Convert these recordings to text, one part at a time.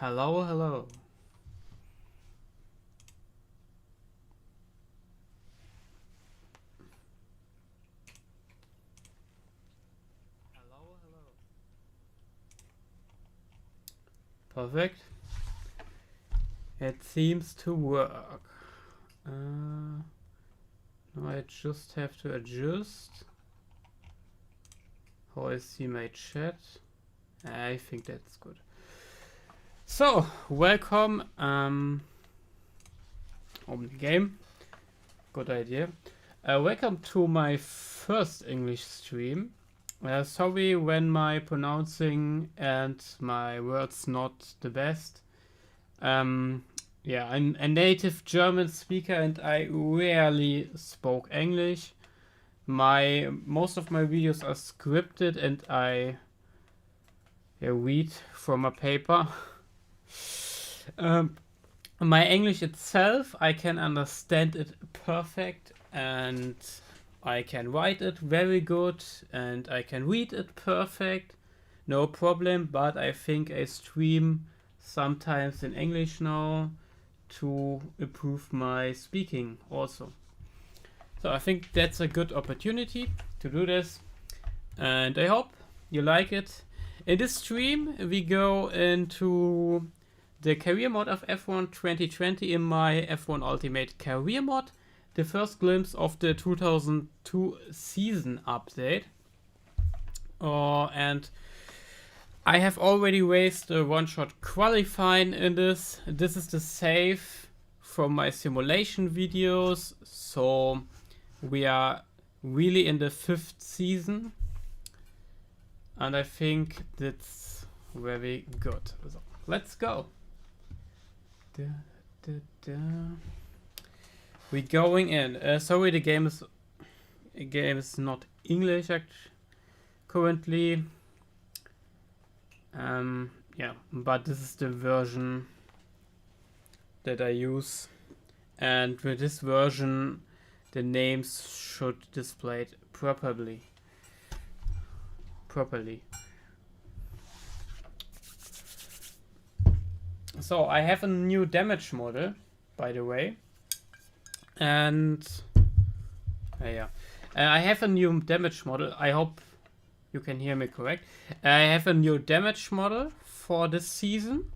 Hello, hello. Hello, hello. Perfect. It seems to work. Now I just have to adjust how I see my chat. I think that's good. So, welcome. Open the game. Good idea. Welcome to my first English stream. Sorry when my pronouncing and my words not the best. Yeah, I'm a native German speaker and I rarely spoke English. Most of my videos are scripted and I read from a paper. My English itself, I can understand it perfect and I can write it very good and I can read it perfect, no problem, but I think I stream sometimes in English now to improve my speaking also. So I think that's a good opportunity to do this and I hope you like it. In this stream we go into the career mode of F1 2020 in my F1 Ultimate career mode. The first glimpse of the 2002 season update. And I have already raced a one-shot qualifying in this. This is the save from my simulation videos. So we are really in the 5th season. And I think that's very good. So let's go. We're going in. Sorry, the game is not English currently. Yeah, but this is the version that I use, and with this version, the names should display it properly. So I have a new damage model, by the way, and yeah, I have a new damage model. I hope you can hear me correct. I have a new damage model for this season,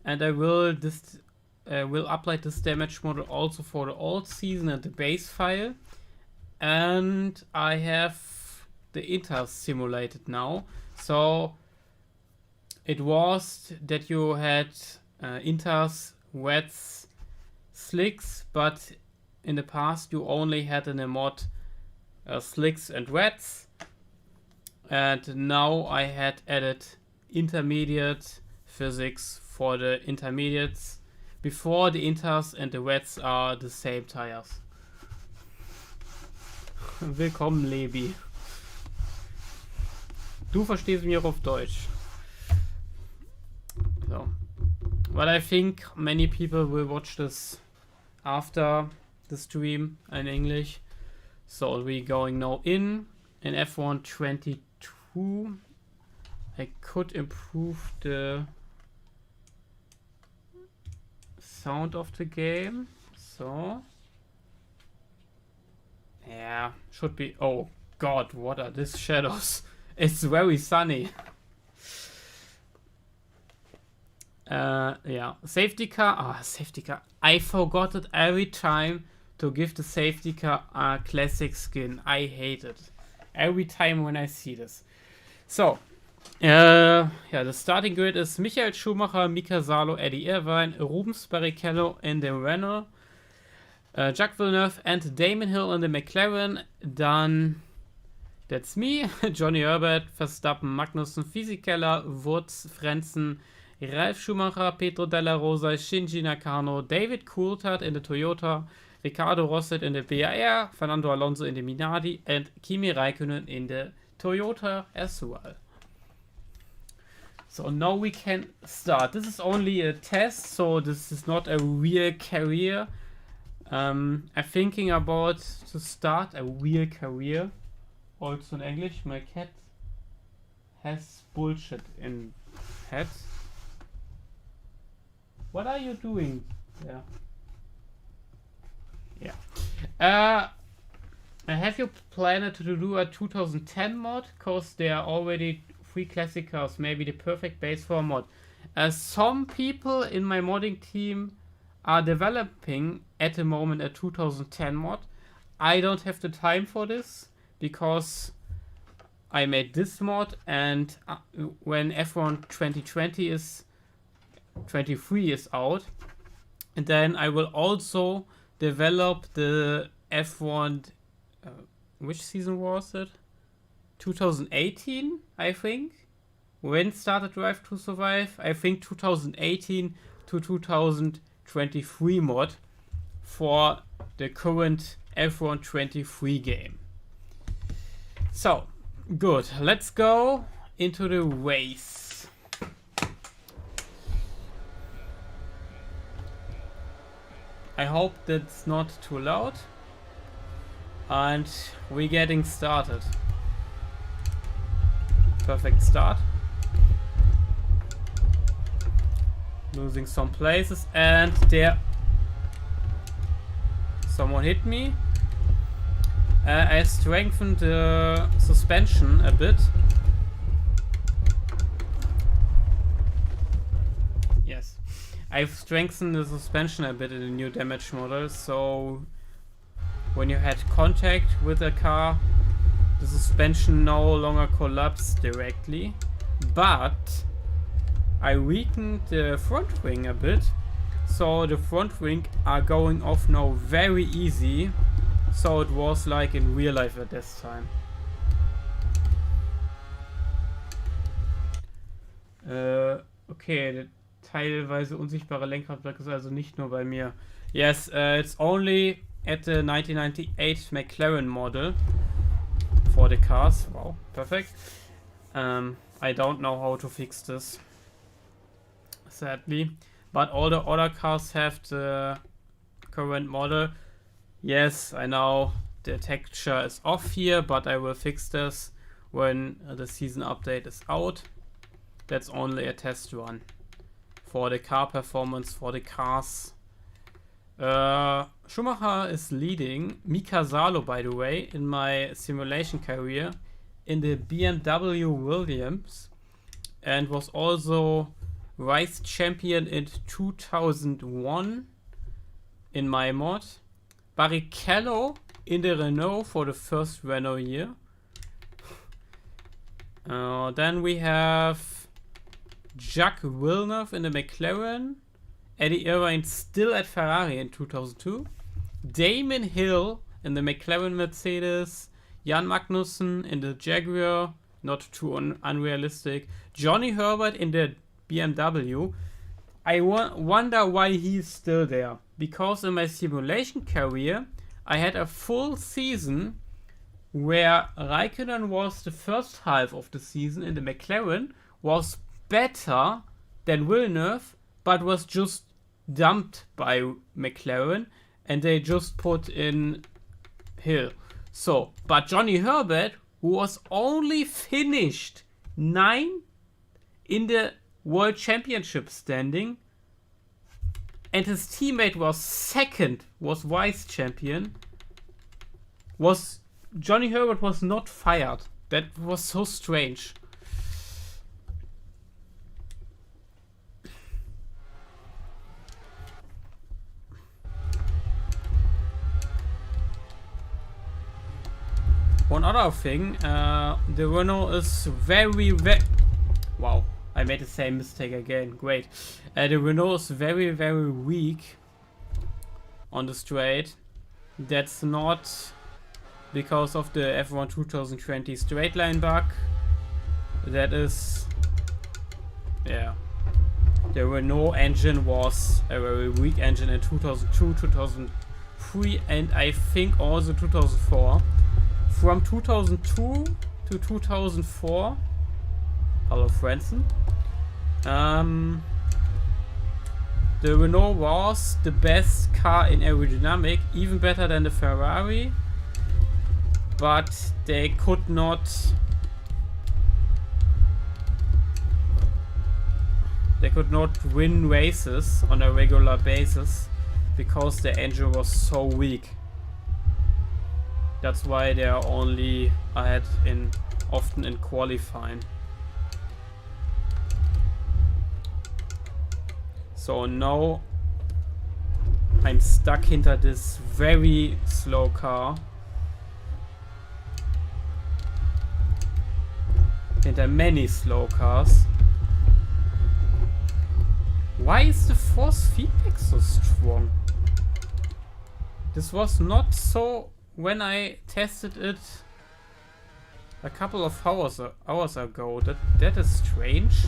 and I will upload this damage model also for the old season and the base file. And I have the inters simulated now. So it was that you had inters, wets, slicks, but in the past you only had in a mod slicks and wets, and now I had added intermediate physics for the intermediates before the inters and the wets are the same tires. Willkommen, Lebi. Du verstehst mich auch auf Deutsch. So. But I think many people will watch this after the stream in English. So we're going now in F1 22. I could improve the sound of the game. So yeah, should be. Oh god, what are these shadows? It's very sunny. Yeah, safety car. Safety car. I forgot it every time to give the safety car a classic skin. I hate it every time when I see this. So, yeah, the starting grid is Michael Schumacher, Mika Salo, Eddie Irvine, Rubens Barrichello in the Renault, Jacques Villeneuve and Damon Hill in the McLaren. Dann, that's me, Johnny Herbert, Verstappen, Magnussen, Fisichella, Wurz, Frenzen, Ralf Schumacher, Pedro Della Rosa, Shinji Nakano, David Coulthard in the Toyota, Ricardo Rosset in the BAR, Fernando Alonso in the Minardi, and Kimi Räikkönen in the Toyota as well. So now we can start. This is only a test, so this is not a real career. I'm thinking about to start a real career. Also in English, my cat has bullshit in head. What are you doing? Yeah. Have you planned to do a 2010 mod? Cause there are already 3 classic cars, maybe the perfect base for a mod. Some people in my modding team are developing at the moment a 2010 mod. I don't have the time for this because I made this mod, and when F1 2023 is out, and then I will also develop the F1. Which season was it? 2018, I think. When started Drive to Survive? I think 2018 to 2023 mod for the current F1 23 game. So, good. Let's go into the race. I hope that's not too loud. And we're getting started. Perfect start. Losing some places, and there someone hit me. I strengthened the suspension a bit. Yes, I've strengthened the suspension a bit in the new damage model, so when you had contact with a car, the suspension no longer collapses directly. But I weakened the front wing a bit, so the front wing are going off now very easy. So it was like in real life at this time. Okay, der teilweise unsichtbare Lenkradblock ist also nicht nur bei mir. Yes, it's only at the 1998 McLaren model for the cars. Wow, perfect. I don't know how to fix this, sadly, but all the other cars have the current model. Yes, I know the texture is off here, but I will fix this when the season update is out. That's only a test run for the car performance for the cars. Schumacher is leading. Mika Salo, by the way, in my simulation career in the BMW Williams, and was also vice champion in 2001 in my mod. Barrichello in the Renault for the first Renault year. Then we have Jacques Villeneuve in the McLaren. Eddie Irvine still at Ferrari in 2002. Damon Hill in the McLaren Mercedes. Jan Magnussen in the Jaguar, not too unrealistic. Johnny Herbert in the BMW. I wonder why he's still there. Because in my simulation career, I had a full season where Raikkonen was the first half of the season in the McLaren, was better than Villeneuve, but was just dumped by McLaren, and they just put in Hill. So, but Johnny Herbert, who was only finished 9 in the World Championship standing, and his teammate was second, was vice champion, Johnny Herbert was not fired. That was so strange. One other thing, the Renault is very wow, I made the same mistake again. Great. The Renault is very weak on the straight. That's not because of the F1 2020 straight line bug. That is, yeah. The Renault engine was a very weak engine in 2002, 2003, and I think also 2004. From 2002 to 2004, hello Franson, the Renault was the best car in aerodynamic, even better than the Ferrari, but they could not They could not win races on a regular basis because the engine was so weak. That's why they are only ahead often in qualifying. So now I'm stuck hinter this very slow car. Hinter many slow cars. Why is the force feedback so strong? This was not so when I tested it a couple of hours ago. That is strange.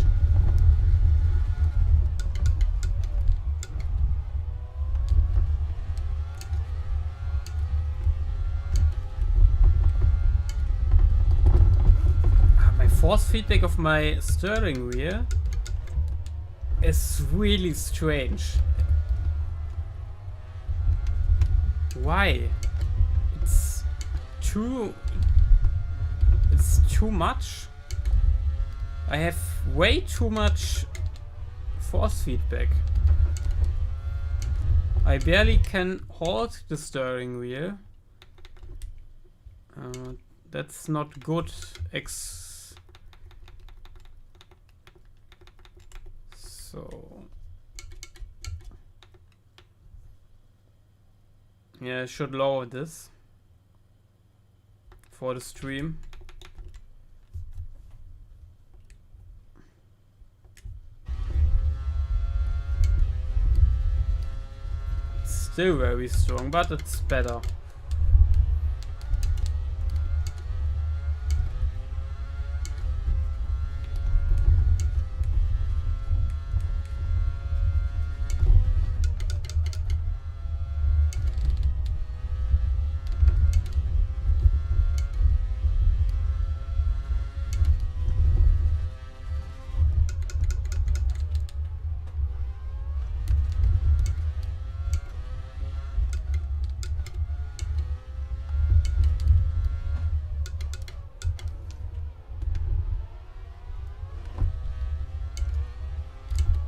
My force feedback of my steering wheel is really strange. Why? It's too much. I have way too much force feedback. I barely can hold the steering wheel. That's not good. So yeah, I should lower this for the stream. Still very strong, but it's better.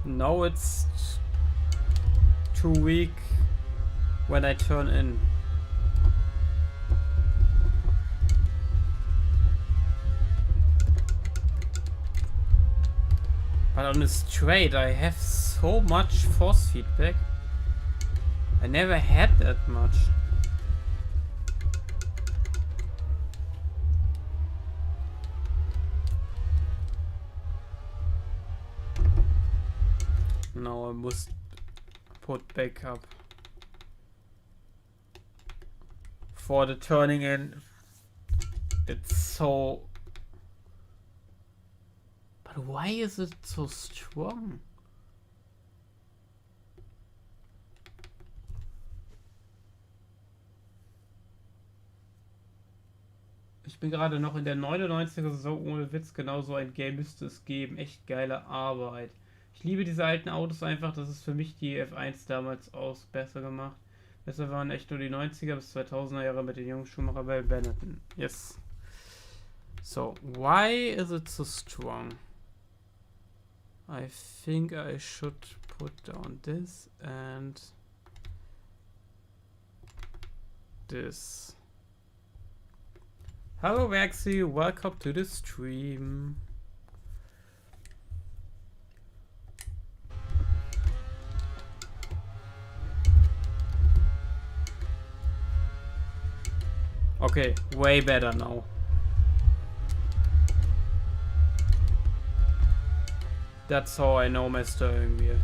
No, it's too weak when I turn in. But on the straight I have so much force feedback. I never had that much. No, I must put back up for the turning in. It's so... But why is it so strong? Ich bin gerade noch in der 99er Saison, ohne Witz, genau so ein Game müsste es geben. Echt geile Arbeit. Ich liebe diese alten Autos einfach, das ist für mich die F1 damals aus besser gemacht. Besser waren echt nur die 90er bis 2000er Jahre mit den jungen Schumacher bei Benetton. Yes. So, why is it so strong? I think I should put down this and this. Hello Waxy, welcome to the stream. Okay, way better now. That's how I know my steering wheel.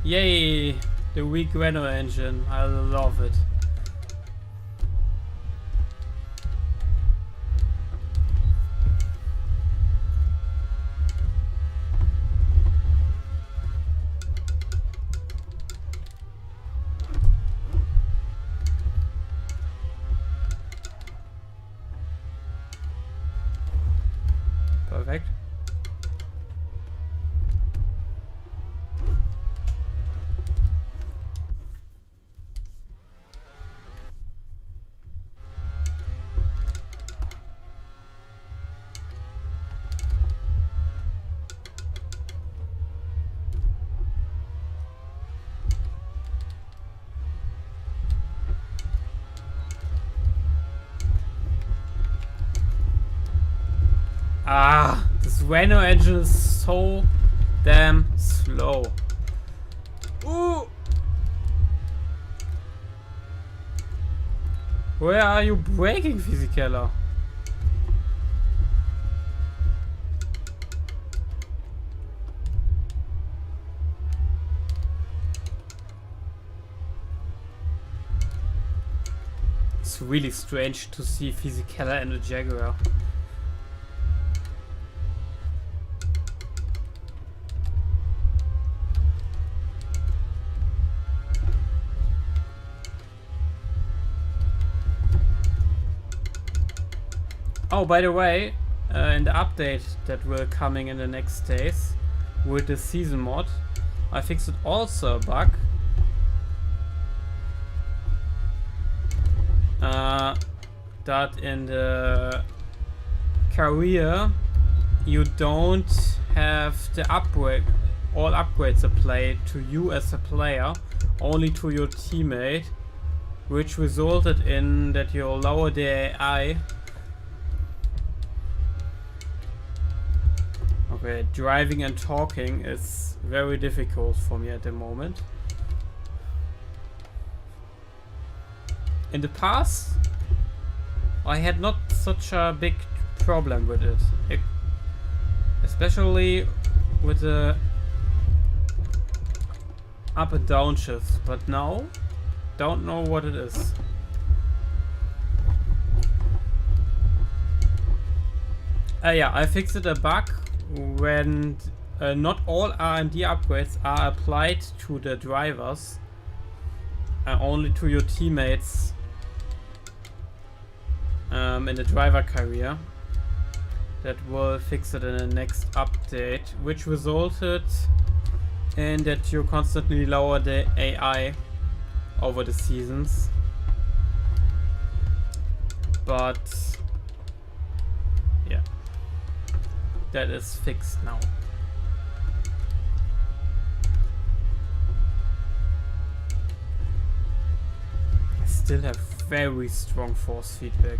Yay! The weak Renault engine. I love it. Perfekt. Ah, this Renault engine is so damn slow. Ooh. Where are you braking, Physikeller? It's really strange to see Physikeller and a Jaguar. Oh, by the way, in the update that will coming in the next days with the season mod, I fixed also a bug. That in the career you don't have the all upgrades applied to you as a player, only to your teammate, which resulted in that you lower the AI. Okay, driving and talking is very difficult for me at the moment. In the past, I had not such a big problem with it. Especially with the up and down shifts, but now, don't know what it is. Yeah, I fixed a bug when not all R&D upgrades are applied to the drivers, only to your teammates in the driver career. That will fix it in the next update, which resulted in that you constantly lower the AI over the seasons. But yeah, that is fixed now. I still have very strong force feedback.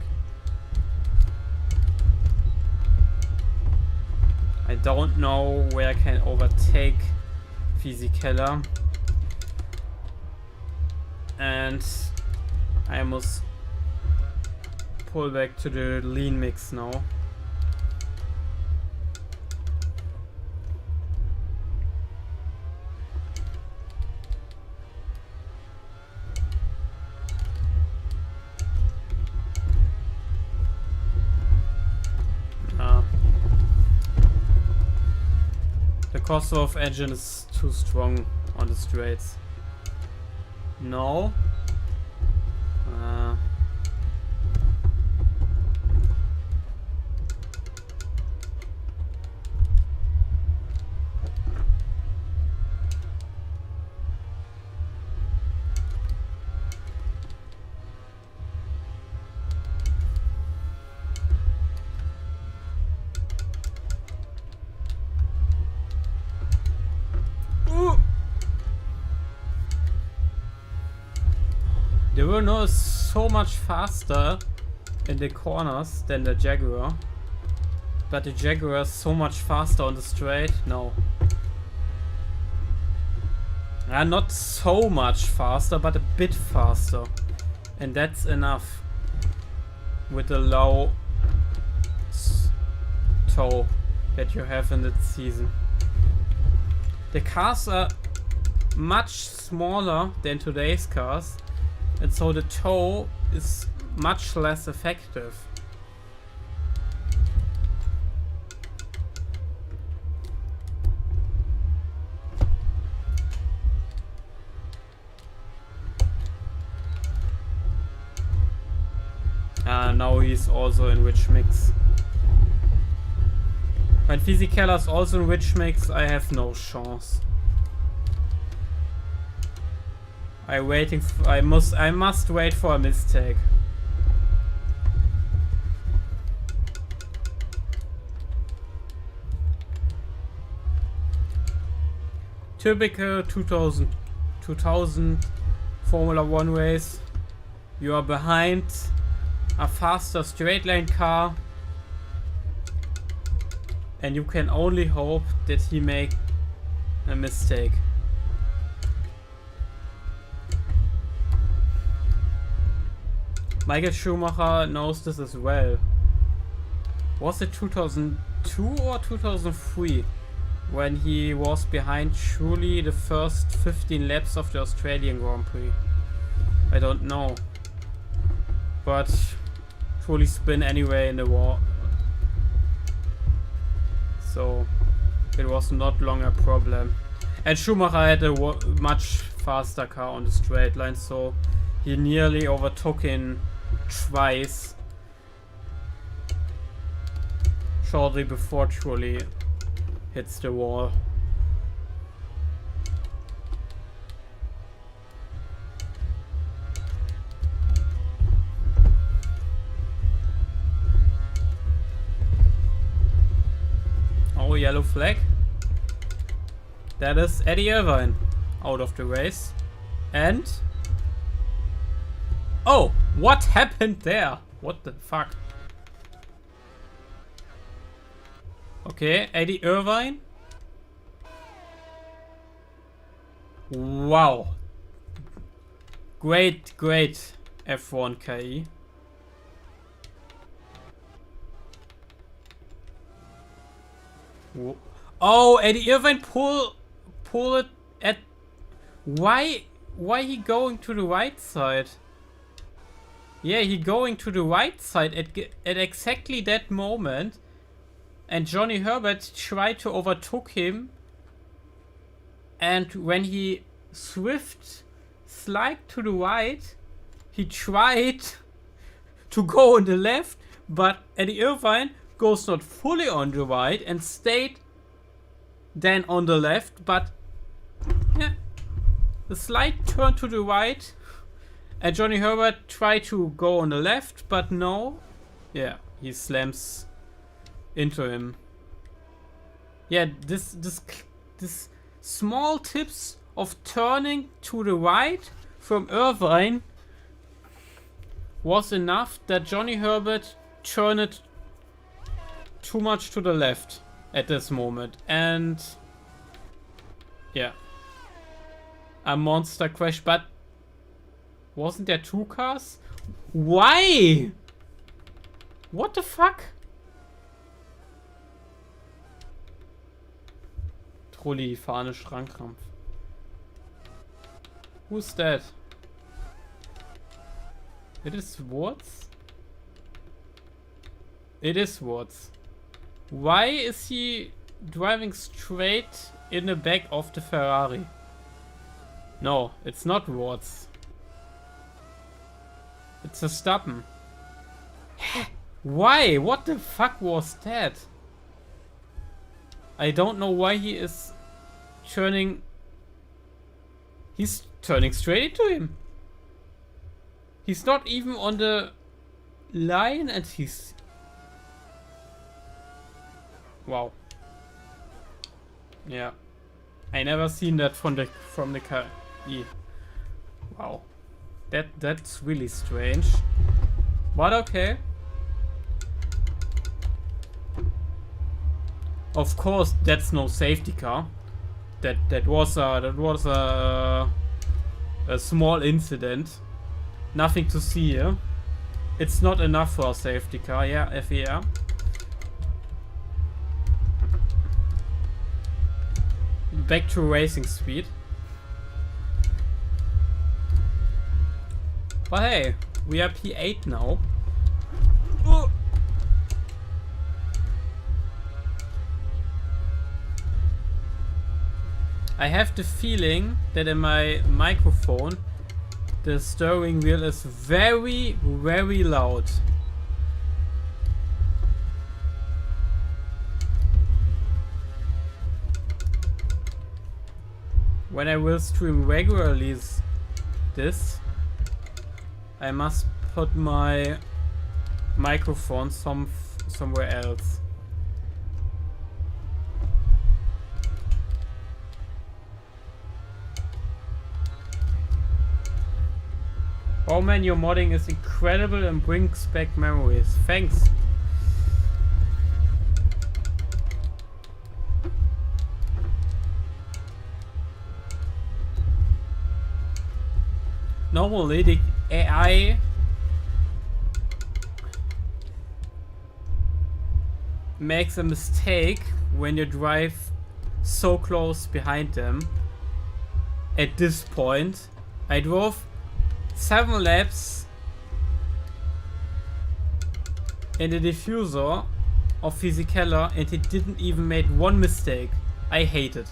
I don't know where I can overtake Physikeller, and I must pull back to the lean mix now. The Kosovo engine is too strong on the straights. No. The Renault is so much faster in the corners than the Jaguar, but the Jaguar is so much faster on the straight. No, not so much faster, but a bit faster, and that's enough with the low toe that you have in the season. The cars are much smaller than today's cars, and so the toe is much less effective. Now he's also in rich mix. When Physikeller is also in rich mix, I have no chance. I must wait for a mistake. Typical 2000 Formula 1 race. You are behind a faster straight lane car And you can only hope that he make a mistake. Michael Schumacher knows this as well. Was it 2002 or 2003 when he was behind Trulli the first 15 laps of the Australian Grand Prix? I don't know. But Trulli spin anyway in the wall. So it was not long a problem. And Schumacher had a much faster car on the straight line, so he nearly overtook him twice shortly before Trulli hits the wall. Oh, yellow flag. That is Eddie Irvine out of the race. And oh, what happened there? What the fuck? Okay, Eddie Irvine. Wow. Great F1 KI. Oh, Eddie Irvine pull it at... Why he going to the right side? Yeah, he going to the right side at exactly that moment. And Johnny Herbert tried to overtook him. And when he slide to the right, he tried to go on the left. But Eddie Irvine goes not fully on the right and stayed then on the left. But yeah, the slide turned to the right. And Johnny Herbert tried to go on the left, but no. Yeah, he slams into him. Yeah, this small tips of turning to the right from Irvine was enough that Johnny Herbert turned it too much to the left at this moment. And yeah, a monster crash. But wasn't there two cars? Why? What the fuck? Trulli, die Fahne, Schrankrampf. Who's that? It is Watts? It is Watts. Why is he driving straight in the back of the Ferrari? No, it's not Watts. It's Verstappen. Why? What the fuck was that? I don't know why he is turning. He's turning straight into him. He's not even on the line and he's... Wow. Yeah. I never seen that from the car. Yeah. Wow. That's really strange. But okay. Of course, that's no safety car. That was a small incident. Nothing to see here. It's not enough for a safety car. Yeah, FER. Back to racing speed. But hey, we are P8 now. Oh. I have the feeling that in my microphone the steering wheel is very, very loud. When I will stream regularly this, I must put my microphone somewhere else. Oh man, your modding is incredible and brings back memories. Thanks. normally the AI makes a mistake when you drive so close behind them. At this point, I drove 7 laps in the diffuser of Fisichella and he didn't even make one mistake. I hate it.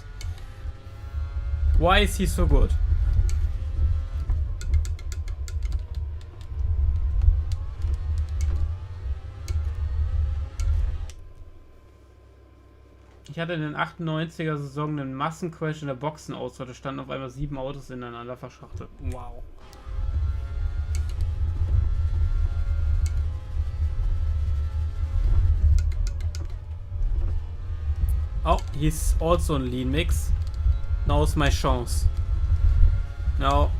Why is he so good? Ich hatte in den 98er Saison einen Massencrash in der Boxenausfahrt. Da standen auf einmal 7 Autos ineinander verschachtelt. Wow. Oh, he's also in lean mix. Now's my chance. Now.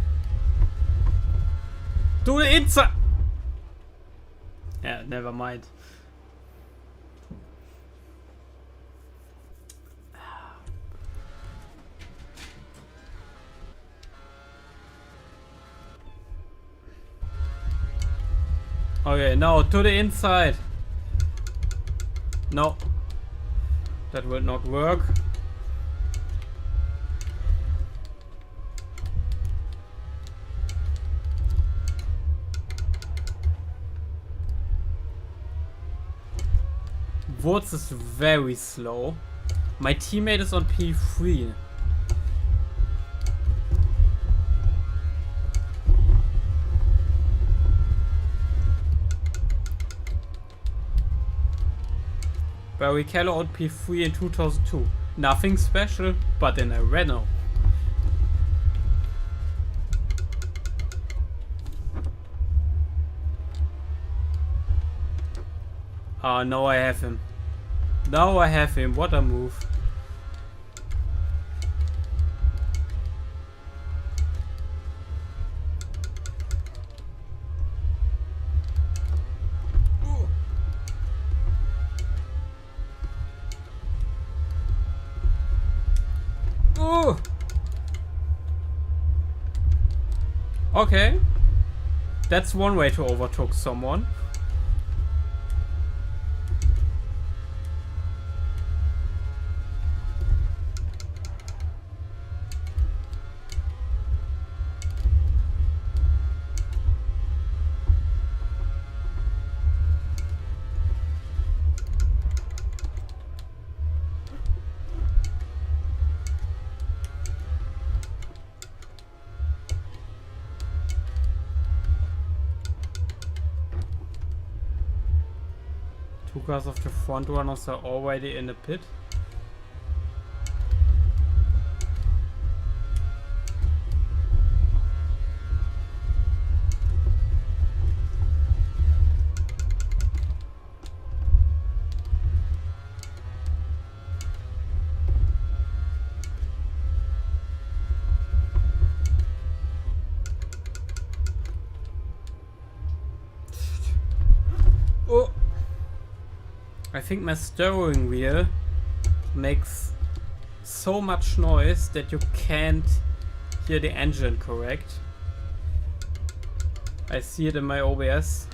Do the inside! Yeah, never mind. Okay, now to the inside. No. That will not work. Wurz is very slow. My teammate is on P3. Barrichello on P3 in 2002. Nothing special, but in a Renault. Ah, now I have him. Now I have him. What a move. Okay, that's one way to overtake someone. Two cars of the front runners are already in the pit. Oh! I think my steering wheel makes so much noise that you can't hear the engine correct. I see it in my OBS.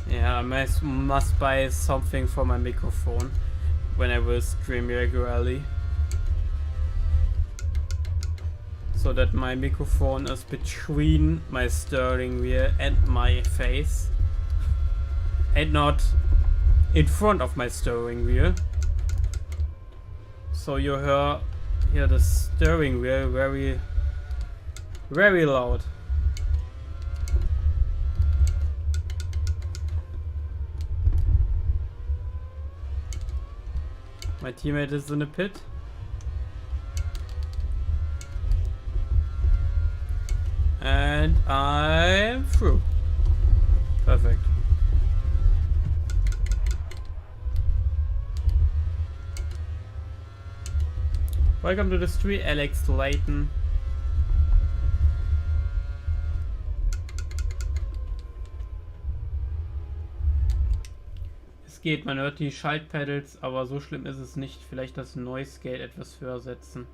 Yeah, I must buy something for my microphone when I will stream regularly, so that my microphone is between my steering wheel and my face and not in front of my steering wheel, so you hear the steering wheel very loud. My teammate is in the pit. And I'm through. Perfect. Welcome to the street, Alex Layton. geht. Man hört die Schaltpedals, aber so schlimm ist es nicht. Vielleicht das Noise Gate etwas höher setzen.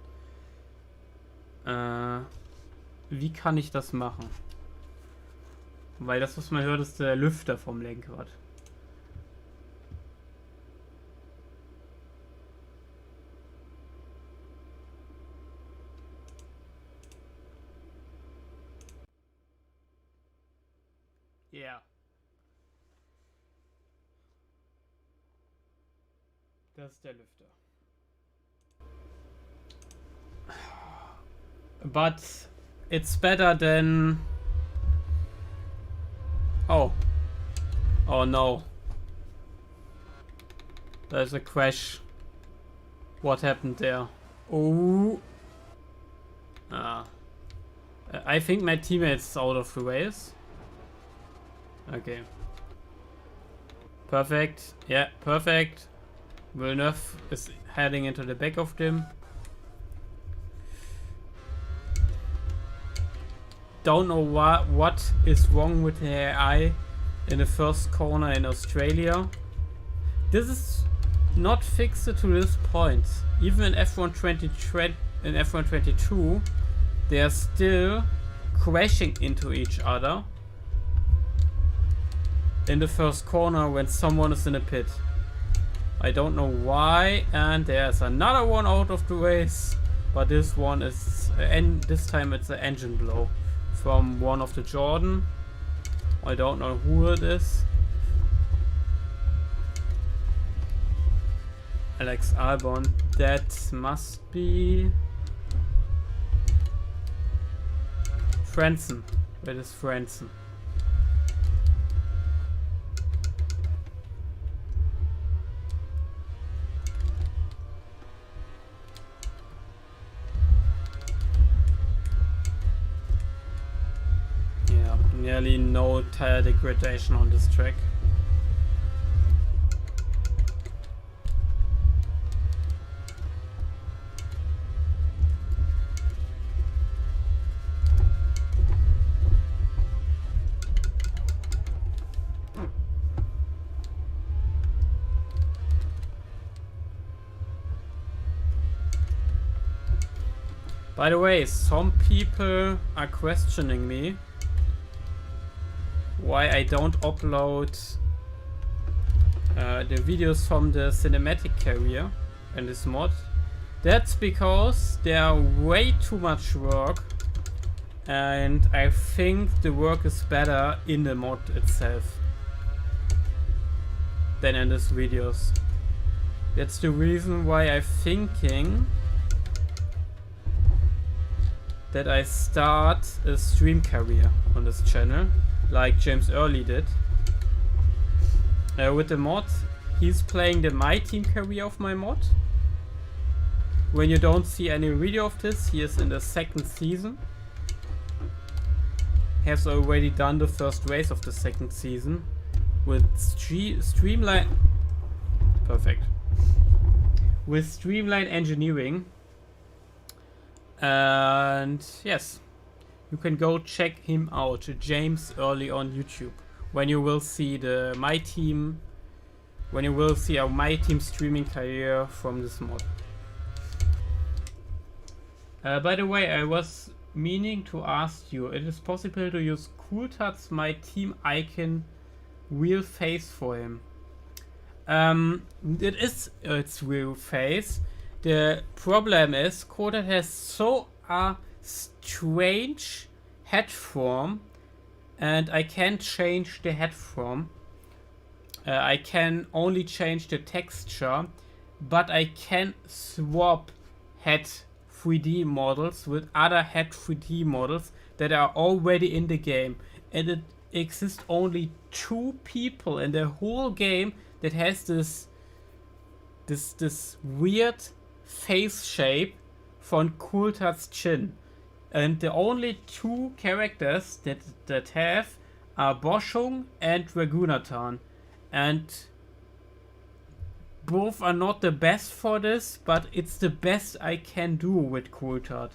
Wie kann ich das machen? Weil das, was man hört, ist der Lüfter vom Lenkrad. Ja. Yeah. Das ist der Lüfter. But it's better than... Oh. Oh no. There's a crash. What happened there? Oh. I think my teammate's out of the race. Okay. Perfect. Yeah, perfect. Villeneuve is heading into the back of them. Don't know what is wrong with the AI in the first corner in Australia. This is not fixed to this point. Even in F122, they are still crashing into each other in the first corner when someone is in a pit. I don't know why, and there's another one out of the race, but this one is, and this time it's an engine blow from one of the Jordan. I don't know who it is. Alex Albon. That must be Franzen. Where is Franzen? Yeah, nearly no tire degradation on this track. By the way, some people are questioning me why I don't upload the videos from the cinematic career in this mod. That's because they are way too much work, and I think the work is better in the mod itself than in these videos. That's the reason why I'm thinking that I start a stream career on this channel, like James Early did. With the mod, he's playing the My Team career of my mod. When you don't see any video of this, he is in the second season. Has already done the first race of the second season with Streamline. Perfect. With Streamline Engineering. And yes, you can go check him out, James Early on YouTube, when you will see the My Team, when you will see our My Team streaming career from this mod. By the way, I was meaning to ask you, it is possible to use Coulthard's My Team icon wheel face for him. It is its wheel face. The problem is Coulthard has so a strange head form, and I can't change the head form. I can only change the texture, but I can swap head 3D models with other head 3D models that are already in the game, and it exists only 2 people in the whole game that has this weird face shape from Coulthard's chin, and the only 2 characters that have are Boschung and Raghunathan, and both are not the best for this, but it's the best I can do with Coulthard.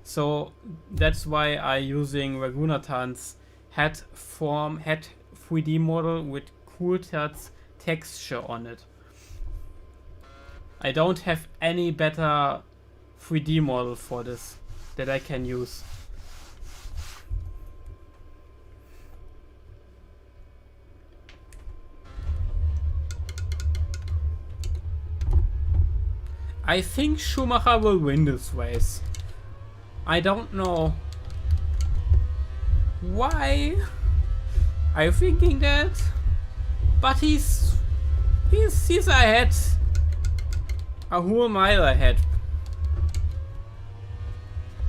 So that's why I'm using Raghunathan's head 3D model with Coulthard's texture on it. I don't have any better 3D model for this that I can use. I think Schumacher will win this race. I don't know why I'm thinking that, but he's ahead, a whole mile ahead.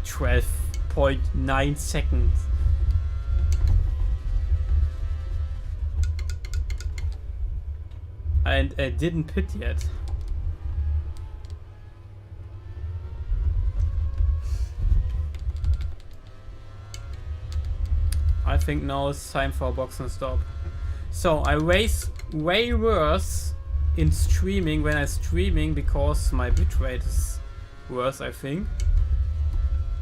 12.9 seconds. And I didn't pit yet. I think now it's time for a box and stop. So I race way worse in streaming when I'm streaming because my bitrate is worse, I think.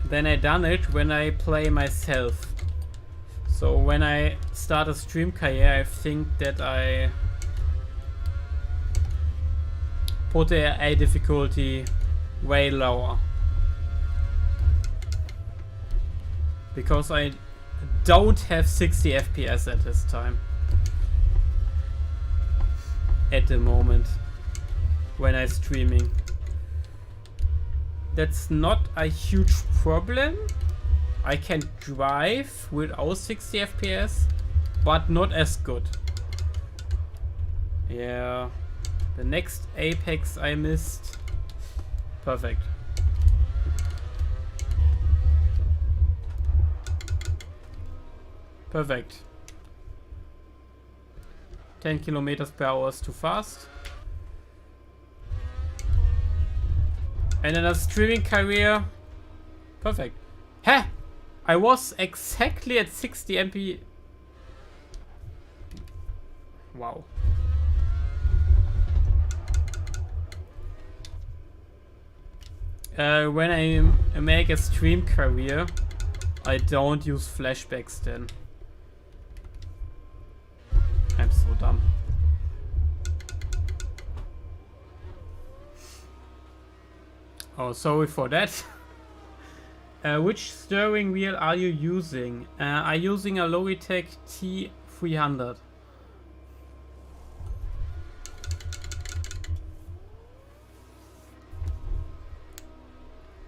Then I done it when I play myself. So when I start a stream career, I think that I put a difficulty way lower. Because I don't have 60 FPS at this time. At the moment. When I'm streaming. That's not a huge problem. I can drive without 60 FPS, but not as good. Yeah. The next Apex I missed. Perfect. Perfect. 10 kilometers per hour is too fast. And in a streaming career. Perfect. Heh! I was exactly at 60 MP. Wow. When I make a stream career, I don't use flashbacks then. I'm so dumb. Oh, sorry for that. Which steering wheel are you using? I'm using a Logitech T300.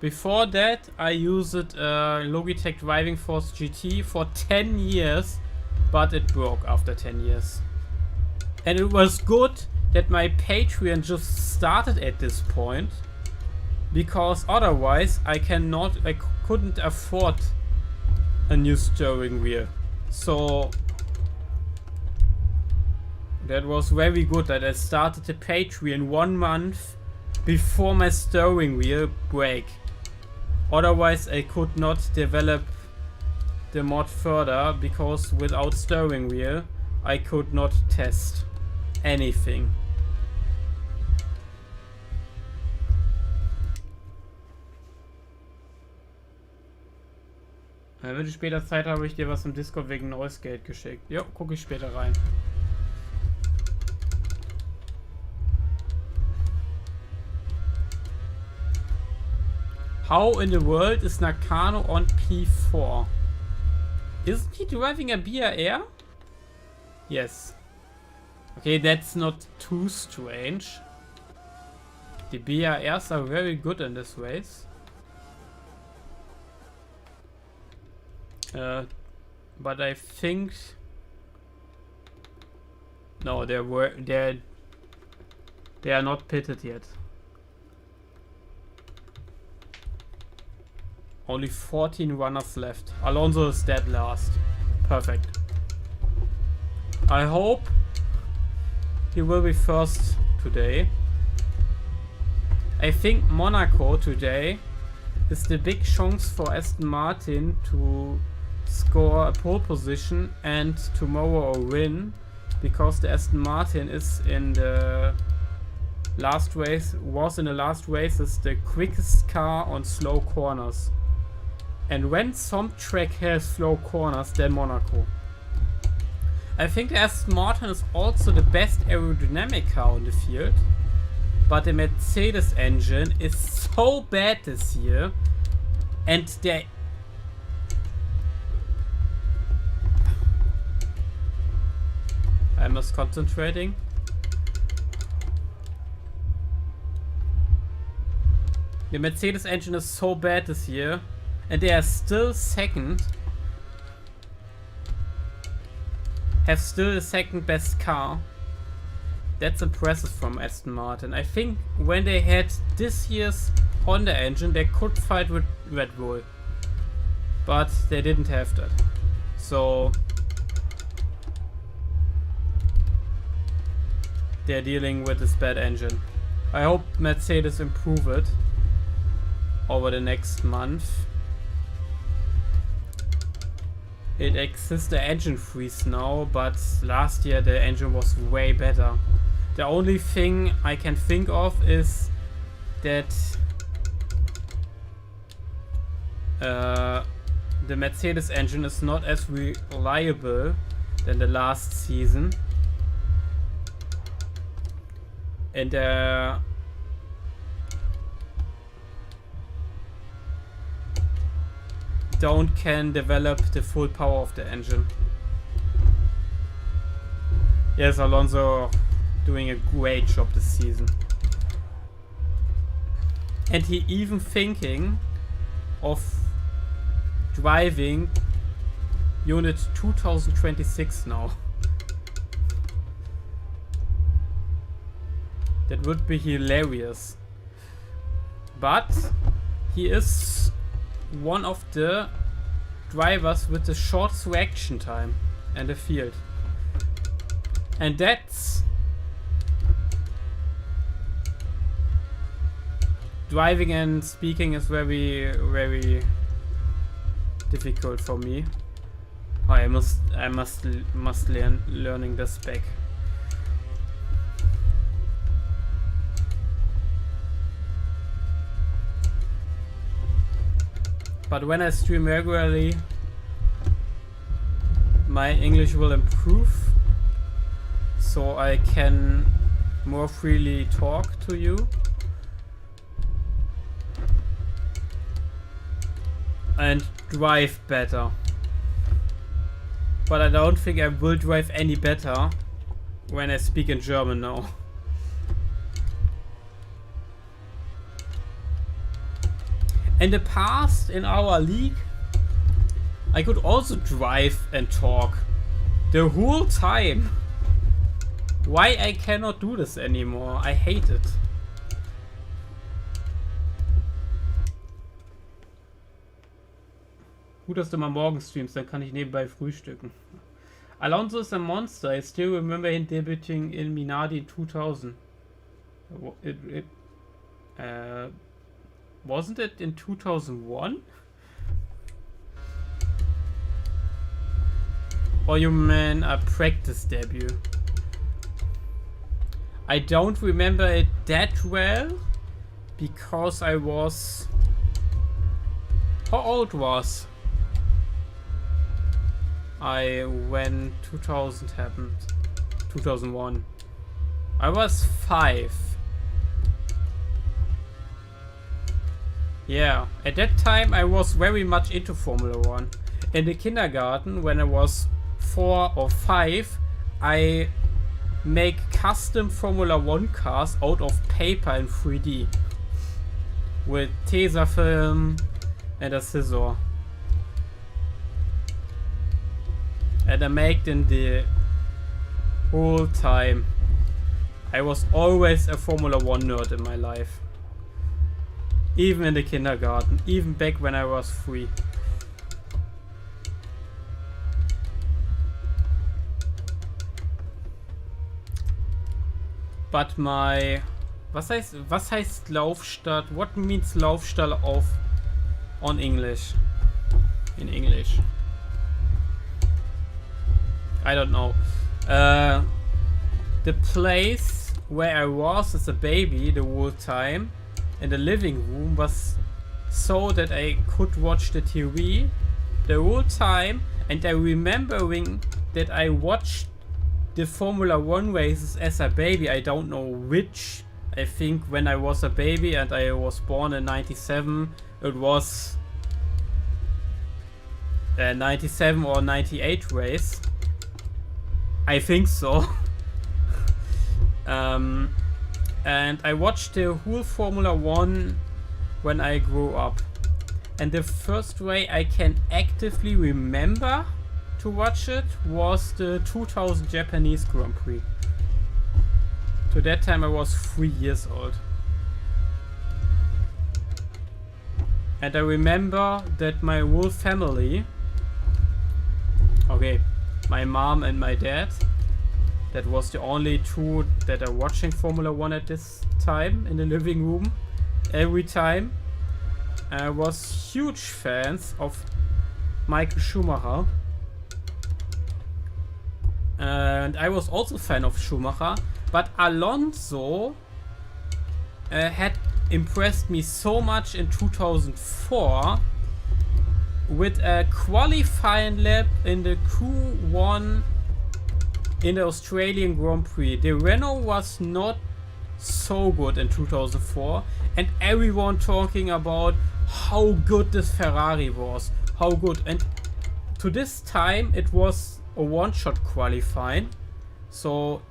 Before that, I used Logitech Driving Force GT for 10 years, but it broke after 10 years. And it was good that my Patreon just started at this point, because otherwise I couldn't afford a new steering wheel. So that was very good that I started the Patreon 1 month before my steering wheel break. Otherwise I could not develop the mod further, because without steering wheel I could not test anything. Wenn du später Zeit habe, ich dir was im Discord wegen Noise Gate geschickt. Jo, gucke ich später rein. How in the world is Nakano on P4? Isn't he driving a BRR? Yes. Okay, that's not too strange. The BRRs are very good in this race. But I think no, they are not pitted yet. Only 14 runners left. Alonso is dead last. Perfect. I hope he will be first today. I think Monaco today is the big chance for Aston Martin to score a pole position and tomorrow a win, because the Aston Martin is in the last race, is the quickest car on slow corners. And when some track has slow corners, then Monaco. I think Aston Martin is also the best aerodynamic car on the field. But the Mercedes engine is so bad this year. And they... I must concentrating. The Mercedes engine is so bad this year. And they are still second. Have still the second best car. That's impressive from Aston Martin. I think when they had this year's Honda engine, they could fight with Red Bull. But they didn't have that. So they're dealing with this bad engine. I hope Mercedes improve it over the next month. It exists the engine freeze now, but last year the engine was way better. The only thing I can think of is that the Mercedes engine is not as reliable than the last season. And can develop the full power of the engine. Yes, Alonso doing a great job this season. And he even thinking of driving unit 2026 now. That would be hilarious. But he is one of the drivers with the shortest reaction time in the field. And that's driving and speaking is very, very difficult for me. I must learning this back. But when I stream regularly, my English will improve, so I can more freely talk to you. And drive better. But I don't think I will drive any better when I speak in German now. In the past, in our league, I could also drive and talk the whole time. Why I cannot do this anymore? I hate it. Gut, dass du mal morgens streamst, dann kann ich nebenbei frühstücken. Alonso is a monster. I still remember him debuting in Minardi in 2000. Wasn't it in 2001? Or you mean a practice debut? I don't remember it that well because I was... How old was I when 2000 happened? 2001. I was 5. Yeah, at that time I was very much into Formula 1. In the kindergarten, when I was 4 or 5, I make custom Formula 1 cars out of paper in 3D. With Tesafilm and a scissor. And I made them the whole time. I was always a Formula 1 nerd in my life. Even in the kindergarten, even back when I was 3. But my... Was heißt Laufstall? What means Laufstall on English? In English. I don't know. The place where I was as a baby the whole time in the living room was so that I could watch the TV the whole time, and I remembering that I watched the Formula 1 races as a baby. I don't know which. I think when I was a baby and I was born in 97, it was 97 or 98 race. I think so. And I watched the whole Formula 1 when I grew up. And the first way I can actively remember to watch it was the 2000 Japanese Grand Prix. To that time I was 3 years old. And I remember that my whole family, okay, my mom and my dad, that was the only two that are watching Formula 1 at this time in the living room every time, was huge fans of Michael Schumacher. And I was also a fan of Schumacher, but Alonso had impressed me so much in 2004 with a qualifying lap in the Q1 in the Australian Grand Prix. The Renault was not so good in 2004, and everyone talking about how good this Ferrari was, how good. And to this time it was a one-shot qualifying, so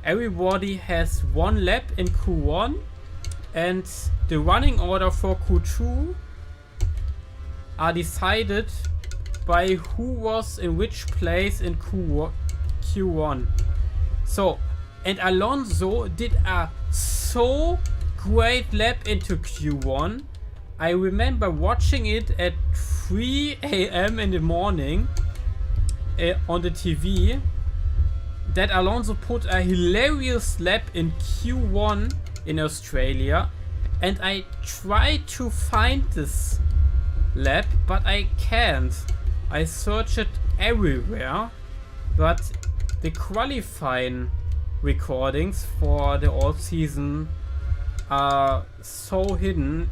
everybody has one lap in Q1, and the running order for Q2 are decided by who was in which place in Q1. So, and Alonso did a so great lap into Q1. I remember watching it at 3 AM in the morning on the TV, that Alonso put a hilarious lap in Q1 in Australia, and I tried to find this lap, but I can't. I searched it everywhere, but the qualifying recordings for the all season are so hidden,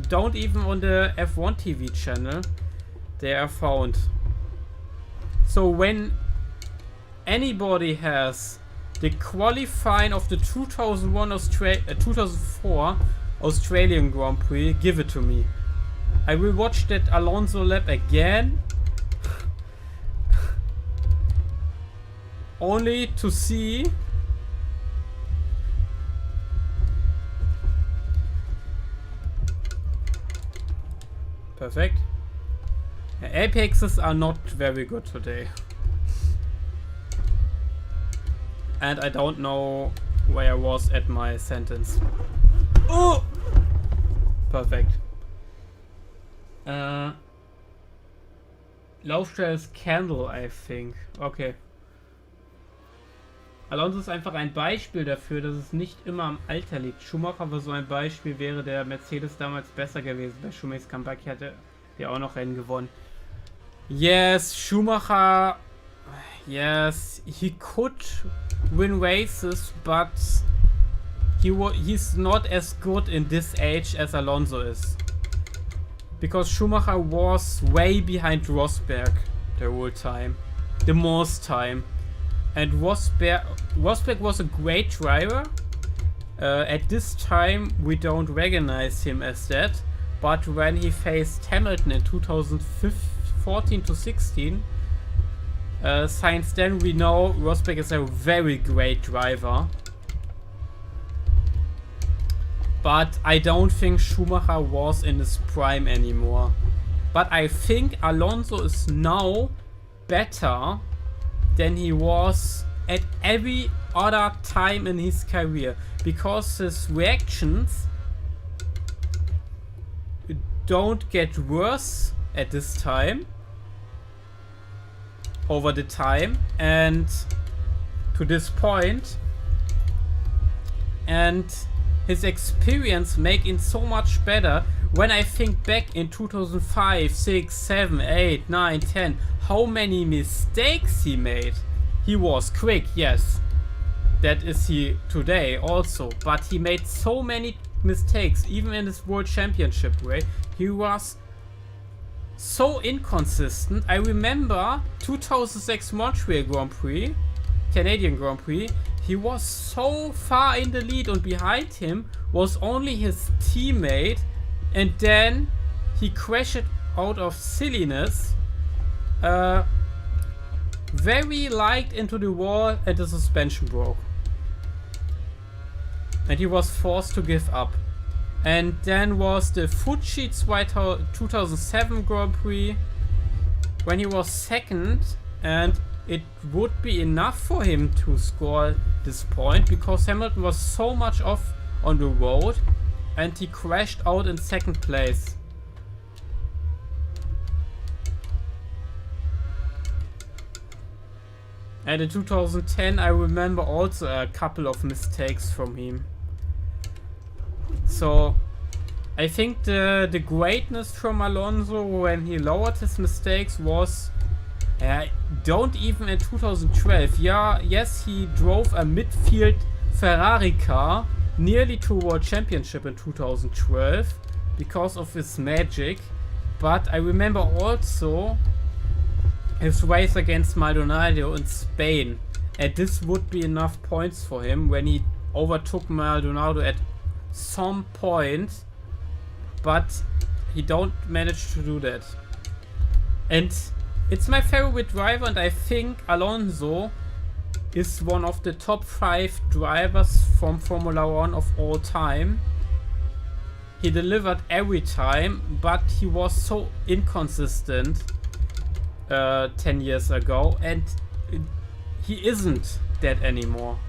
don't even on the F1 TV channel they are found. So when anybody has the qualifying of the 2004 Australian Grand Prix, give it to me. I will watch that Alonso lap again, only to see perfect. Apexes are not very good today. And I don't know where I was at my sentence. Oh! Perfect. Laufstelle ist Candle, I think. Okay. Alonso ist einfach ein Beispiel dafür, dass es nicht immer am Alter liegt. Schumacher war so ein Beispiel, wäre der Mercedes damals besser gewesen. Bei Schumachers Comeback hätte der auch noch Rennen gewonnen. Yes, Schumacher. Yes, he could win races, but he's not as good in this age as Alonso is. Because Schumacher was way behind Rosberg the whole time. The most time. And Rosberg was a great driver. At this time we don't recognize him as that. But when he faced Hamilton in 2014 to 16, since then we know Rosberg is a very great driver. But I don't think Schumacher was in his prime anymore. But I think Alonso is now better than he was at every other time in his career. Because his reactions don't get worse at this time. Over the time. And to this point. And his experience make it so much better. When I think back in 2005, 6, 7, 8, 9, 10, how many mistakes he made. He was quick, yes. That is he today also. But he made so many mistakes, even in his World Championship way. He was so inconsistent. I remember 2006 Montreal Grand Prix. Canadian Grand Prix, he was so far in the lead, and behind him was only his teammate, and then he crashed out of silliness, very light into the wall, and the suspension broke. And he was forced to give up. And then was the Fuji 2007 Grand Prix, when he was second, and it would be enough for him to score this point because Hamilton was so much off on the road and he crashed out in second place. And in 2010 I remember also a couple of mistakes from him. So I think the greatness from Alonso when he lowered his mistakes was don't even in 2012. Yes, he drove a midfield Ferrari car nearly to World Championship in 2012 because of his magic. But I remember also his race against Maldonado in Spain, and this would be enough points for him when he overtook Maldonado at some point, but he don't manage to do that. And it's my favorite driver, and I think Alonso is one of the top 5 drivers from Formula 1 of all time. He delivered every time, but he was so inconsistent 10 years ago, and he isn't that anymore.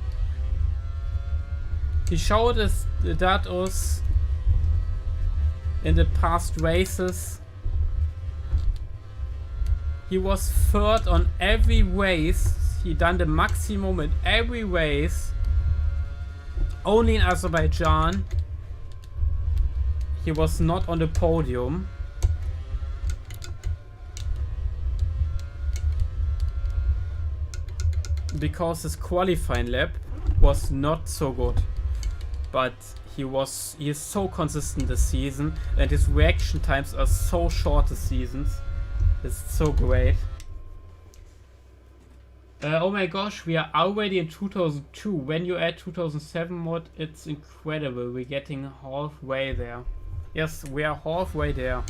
He showed us that in the past races. He was third on every race. He done the maximum in every race. Only in Azerbaijan he was not on the podium. Because his qualifying lap was not so good. But he is so consistent this season, and his reaction times are so short this season. It's so great. Oh my gosh, we are already in 2002. When you add 2007 mod, it's incredible. We're getting halfway there. Yes, we are halfway there.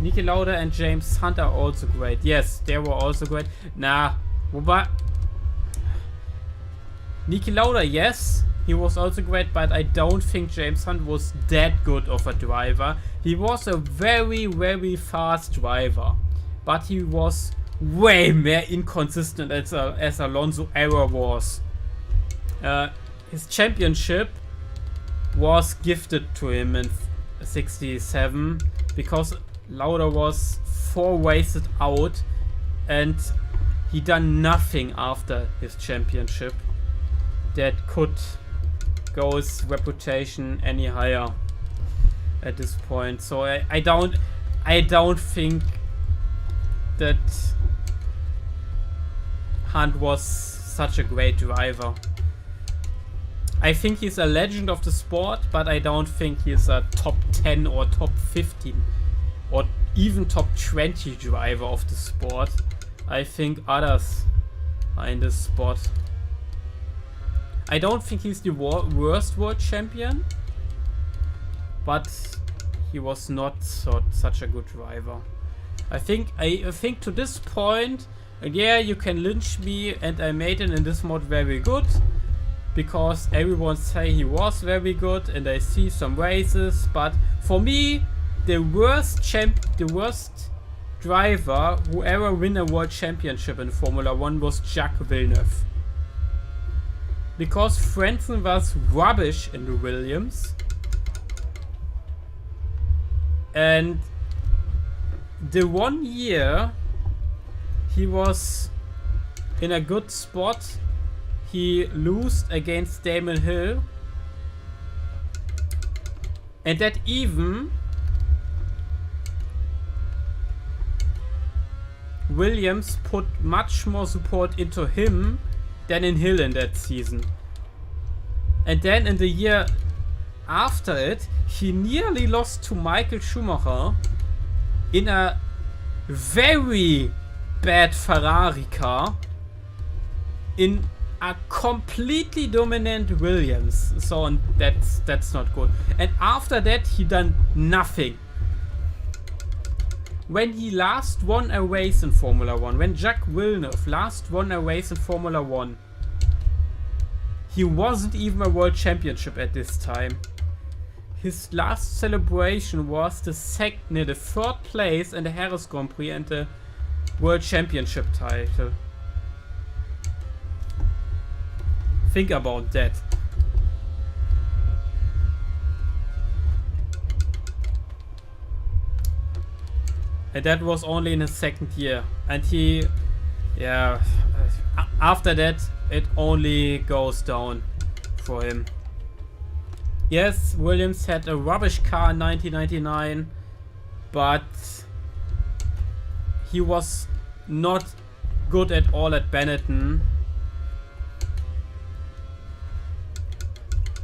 Niki Lauda and James Hunt are also great. Yes, they were also great. Nah, wobei... Niki Lauda, yes, he was also great, but I don't think James Hunt was that good of a driver. He was a very, very fast driver, but he was way more inconsistent as Alonso ever was. His championship was gifted to him in 67 because Lauda was 4 races out and he done nothing after his championship that could go his reputation any higher at this point. So I don't think that Hunt was such a great driver. I think he's a legend of the sport, but I don't think he's a top 10 or top 15 or even top 20 driver of the sport. I think others are in this spot. I don't think he's the worst world champion, but he was not such a good driver. I think to this point, yeah, you can lynch me, and I made it in this mod very good because everyone say he was very good, and I see some races. But for me, the worst driver who ever win a world championship in Formula 1 was Jacques Villeneuve. Because Frentzen was rubbish in the Williams. And the 1 year he was in a good spot, he lost against Damon Hill. And that even Williams put much more support into him than in Hill in that season. And then in the year after it, he nearly lost to Michael Schumacher in a very bad Ferrari car. in a completely dominant Williams. So, and that's not good. And after that, he done nothing. When he last won a race in Formula 1, when Jacques Villeneuve last won a race in Formula 1, he wasn't even a world championship at this time. His last celebration was the third place in the Harris Grand Prix and the world championship title. Think about that. And that was only in his second year. And he, yeah, after that, it only goes down for him. Yes, Williams had a rubbish car in 1999, but he was not good at all at Benetton.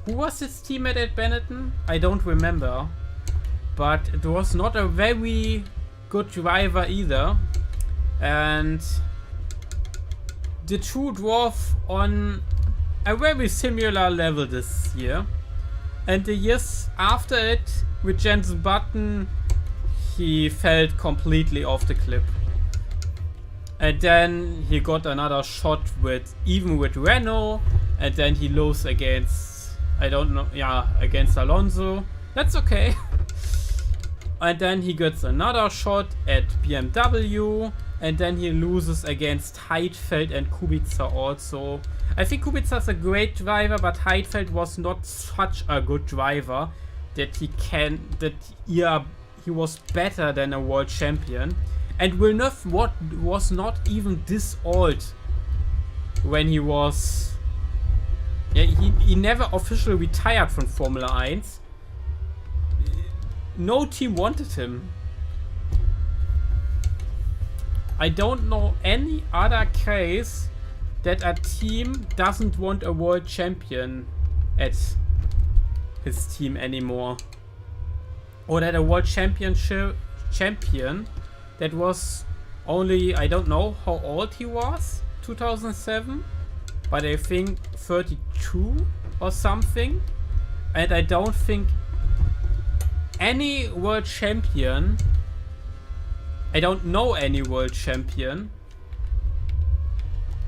Who was his teammate at Benetton? I don't remember. But it was not a very good driver either. And the two drove on a very similar level this year. And the years after it, with Jenson Button, he fell completely off the cliff. And then he got another shot with Renault. And then he lost against, I don't know, yeah, against Alonso. That's okay. And then he gets another shot at BMW. And then he loses against Heidfeld and Kubica also. I think Kubica's a great driver, but Heidfeld was not such a good driver that he was better than a world champion. And Villeneuve was not even this old when he was... Yeah, he never officially retired from Formula 1. No team wanted him. I don't know any other case that a team doesn't want a world champion at his team anymore. Or that a world champion that was only, I don't know how old he was, 2007, but I think 32 or something. And I don't think any world champion, I don't know any world champion.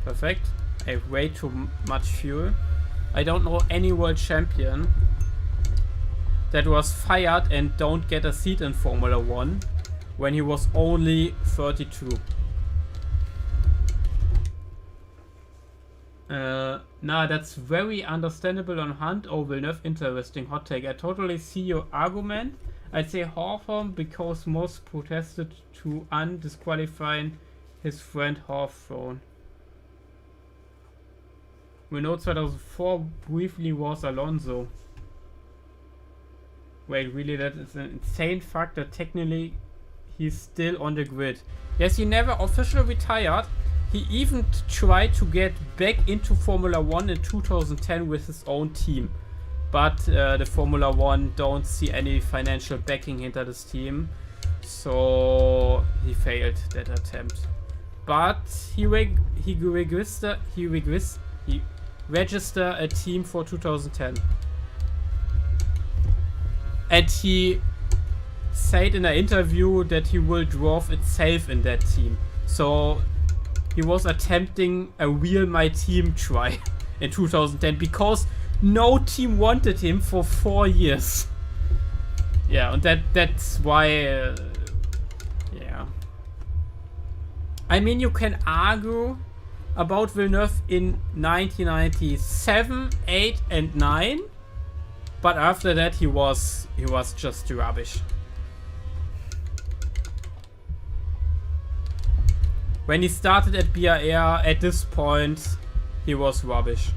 Perfect. I have way too much fuel. I don't know any world champion that was fired and don't get a seat in Formula 1 when he was only 32. Nah, that's very understandable on Hunt. Oh, Villeneuve, interesting hot take. I totally see your argument. I'd say Hawthorne because most protested to undisqualifying his friend Hawthorne. We know 2004 briefly was Alonso. Wait, really? That is an insane fact that technically he's still on the grid. Yes, he never officially retired. He even tried to get back into Formula 1 in 2010 with his own team. But the Formula 1 don't see any financial backing into this team. So he failed that attempt. But he registered a team for 2010. And he said in an interview that he will drive itself in that team. So he was attempting a Wheel My Team try in 2010 because no team wanted him for 4 years. Yeah, and that's why... yeah. I mean, you can argue about Villeneuve in 1997, 8 and 9. But after that he was just rubbish. When he started at BAR, at this point, he was rubbish.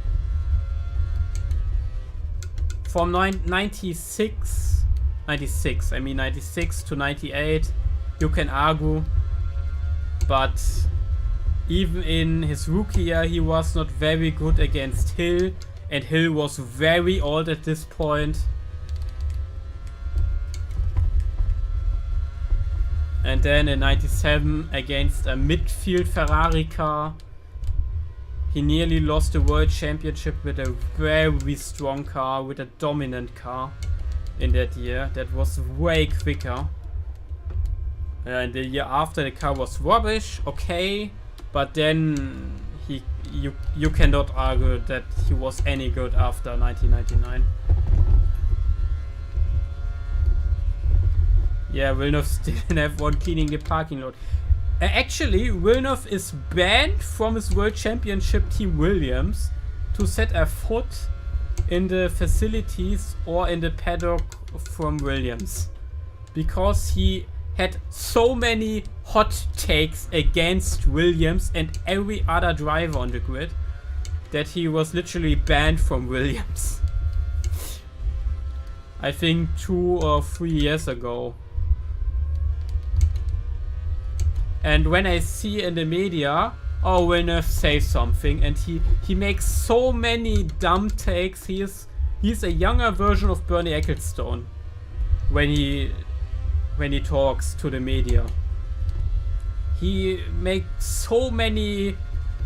From 96 to 98, you can argue. But even in his rookie year, he was not very good against Hill. And Hill was very old at this point. And then in 97 against a midfield Ferrari car, He nearly lost the world championship with a very strong car, with a dominant car in that year. That was way quicker. And the year after, the car was rubbish, okay, but then you cannot argue that he was any good after 1999. Yeah, Villeneuve didn't have one cleaning the parking lot. Actually, Villeneuve is banned from his World Championship team Williams to set a foot in the facilities or in the paddock from Williams. Because he had so many hot takes against Williams and every other driver on the grid that he was literally banned from Williams. I think 2 or 3 years ago. And when I see in the media, oh, Villeneuve says something, and he makes so many dumb takes. He's a younger version of Bernie Ecclestone when he talks to the media. He makes so many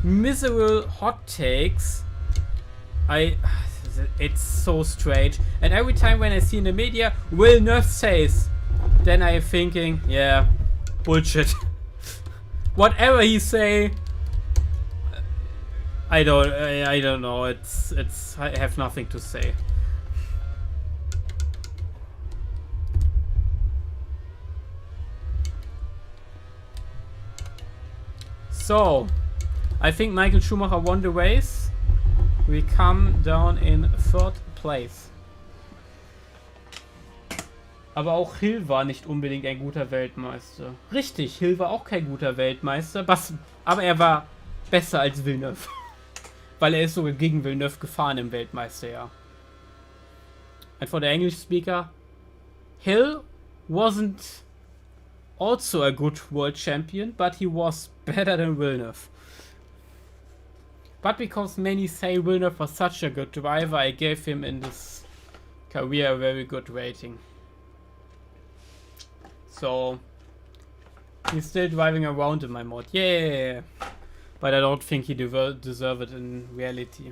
miserable hot takes. It's so strange. And every time when I see in the media, Villeneuve says, then I'm thinking, yeah, bullshit. Whatever he say, I don't know. I have nothing to say. So, I think Michael Schumacher won the race. We come down in 3rd place. Aber auch Hill war nicht unbedingt ein guter Weltmeister. Richtig, Hill war auch kein guter Weltmeister, aber er war besser als Villeneuve. Weil er ist sogar gegen Villeneuve gefahren im Weltmeisterjahr. And for the English speaker, Hill wasn't also a good world champion, but he was better than Villeneuve. But because many say Villeneuve was such a good driver, I gave him in this career a very good rating. So, he's still driving around in my mod. Yeah, but I don't think he deserve it in reality.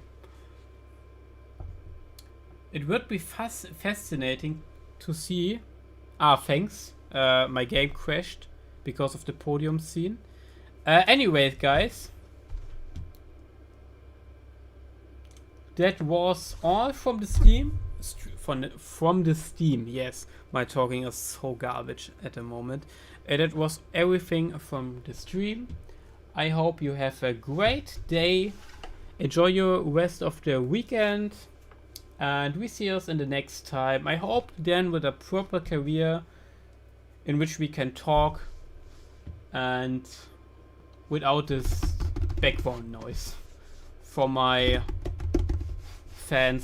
It would be fascinating to see... Ah, thanks. My game crashed because of the podium scene. Anyways, guys. That was all from the Steam. From the Steam, yes. My talking is so garbage at the moment. That was everything from the stream. I hope you have a great day. Enjoy your rest of the weekend. And we see us in the next time. I hope then with a proper career in which we can talk and without this background noise from my fans.